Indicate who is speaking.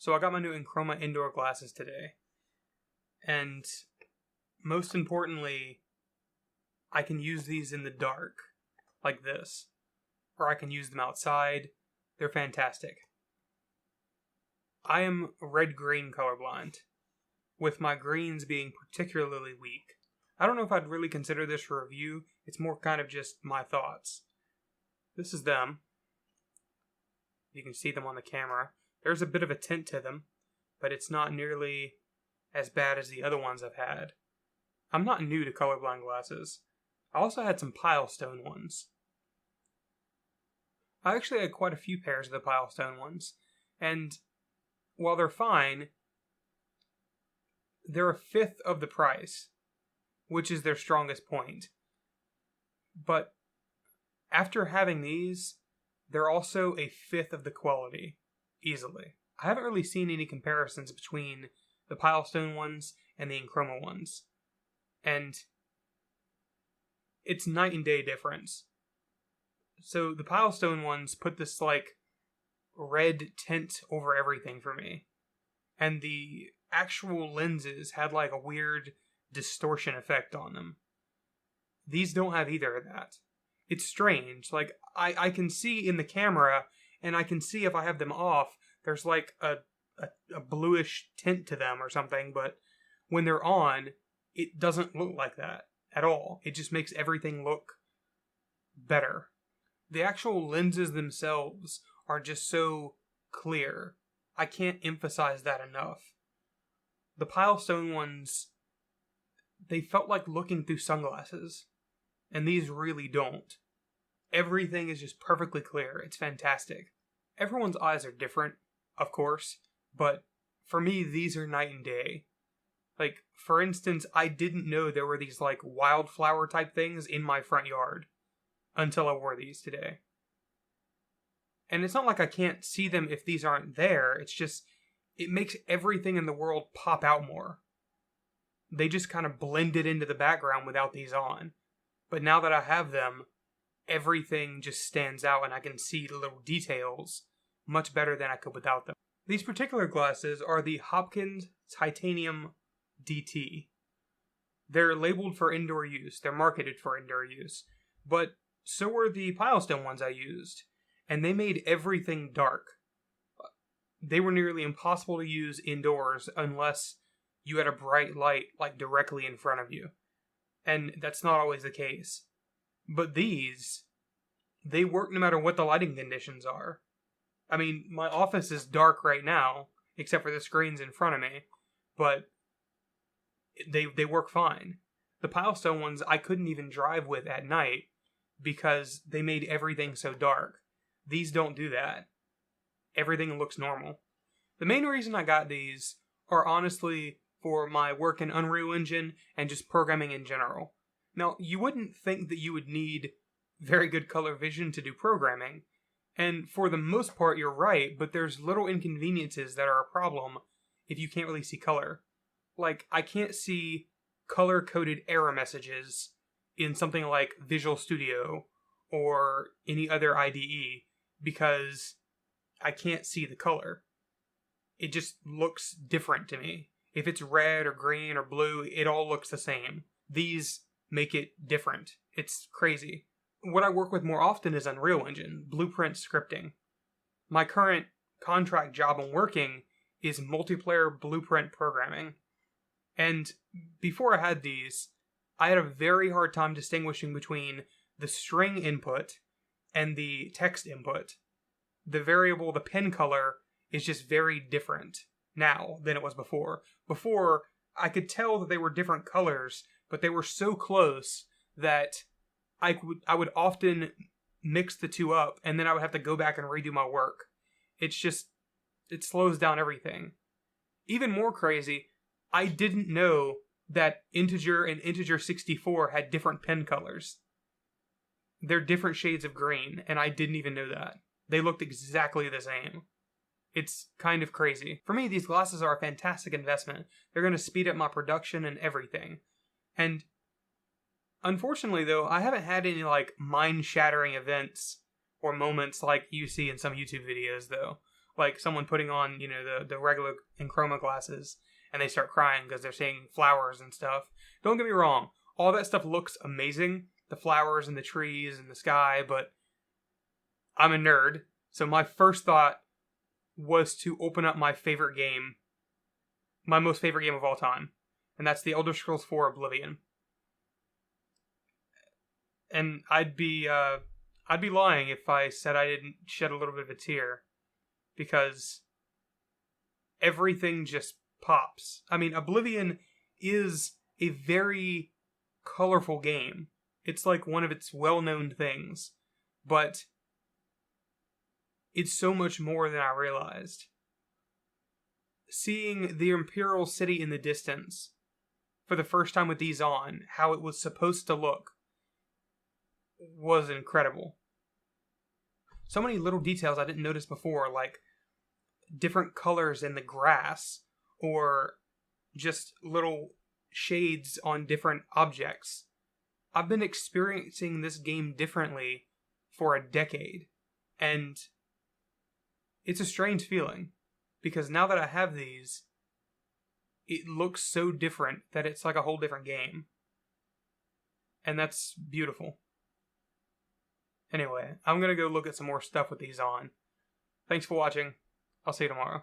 Speaker 1: So I got my new Enchroma indoor glasses today. And most importantly, I can use these in the dark, like this. Or I can use them outside. They're fantastic. I am red-green colorblind, with my greens being particularly weak. I don't know if I'd really consider this a review. It's more kind of just my thoughts. This is them. You can see them on the camera. There's a bit of a tint to them, but it's not nearly as bad as the other ones I've had. I'm not new to colorblind glasses. I also had some pilestone ones. I actually had quite a few pairs of the pilestone ones, and while they're fine, they're a fifth of the price, which is their strongest point. But after having these, they're also a fifth of the quality, easily. I haven't really seen any comparisons between the pilestone ones and the Enchroma ones, and it's night and day difference. So the pilestone ones put this red tint over everything for me, and the actual lenses had a weird distortion effect on them. These don't have either of that. It's strange. I can see in the camera, and I can see if I have them off, there's a bluish tint to them or something, but when they're on, it doesn't look like that at all. It just makes everything look better. The actual lenses themselves are just so clear. I can't emphasize that enough. The pilestone ones, they felt like looking through sunglasses, and these really don't. Everything is just perfectly clear. It's fantastic. Everyone's eyes are different, of course, but for me, these are night and day. For instance, I didn't know there were these wildflower type things in my front yard until I wore these today. And it's not like I can't see them if these aren't there. It's just, it makes everything in the world pop out more. They just kind of blended into the background without these on. But now that I have them, everything just stands out and I can see the little details much better than I could without them. These particular glasses are the Hopkins Titanium DT. They're labeled for indoor use. They're marketed for indoor use. But so were the pilestone ones I used. And they made everything dark. They were nearly impossible to use indoors unless you had a bright light directly in front of you. And that's not always the case. But these, they work no matter what the lighting conditions are. I mean, my office is dark right now, except for the screens in front of me, but they work fine. The pilestone ones I couldn't even drive with at night because they made everything so dark. These don't do that. Everything looks normal. The main reason I got these are honestly for my work in Unreal Engine and just programming in general. Now, you wouldn't think that you would need very good color vision to do programming, and for the most part you're right, but there's little inconveniences that are a problem if you can't really see color. I can't see color-coded error messages in something like Visual Studio or any other IDE because I can't see the color. It just looks different to me. If it's red or green or blue, it all looks the same. These make it different. It's crazy. What I work with more often is Unreal Engine, blueprint scripting. My current contract job I'm working is multiplayer blueprint programming. And before I had these, I had a very hard time distinguishing between the string input and the text input. The variable, the pen color, is just very different now than it was before. Before, I could tell that they were different colors, but they were so close that I would often mix the two up, and then I would have to go back and redo my work. It slows down everything. Even more crazy, I didn't know that integer and integer 64 had different pen colors. They're different shades of green, and I didn't even know that. They looked exactly the same. It's kind of crazy. For me, these glasses are a fantastic investment. They're going to speed up my production and everything. And unfortunately, though, I haven't had any, mind-shattering events or moments like you see in some YouTube videos, though. like someone putting on, the regular Enchroma glasses, and they start crying because they're seeing flowers and stuff. Don't get me wrong, all that stuff looks amazing, the flowers and the trees and the sky, but I'm a nerd, so my first thought was to open up my favorite game, my most favorite game of all time, and that's the Elder Scrolls 4 Oblivion. And I'd be lying if I said I didn't shed a little bit of a tear, because everything just pops. I mean, Oblivion is a very colorful game. It's like one of its well-known things, but it's so much more than I realized. Seeing the Imperial City in the distance for the first time with these on, how it was supposed to look, was incredible. So many little details I didn't notice before, like different colors in the grass, or just little shades on different objects. I've been experiencing this game differently for a decade, and it's a strange feeling, because now that I have these, it looks so different that it's like a whole different game. And that's beautiful. Anyway, I'm going to go look at some more stuff with these on. Thanks for watching. I'll see you tomorrow.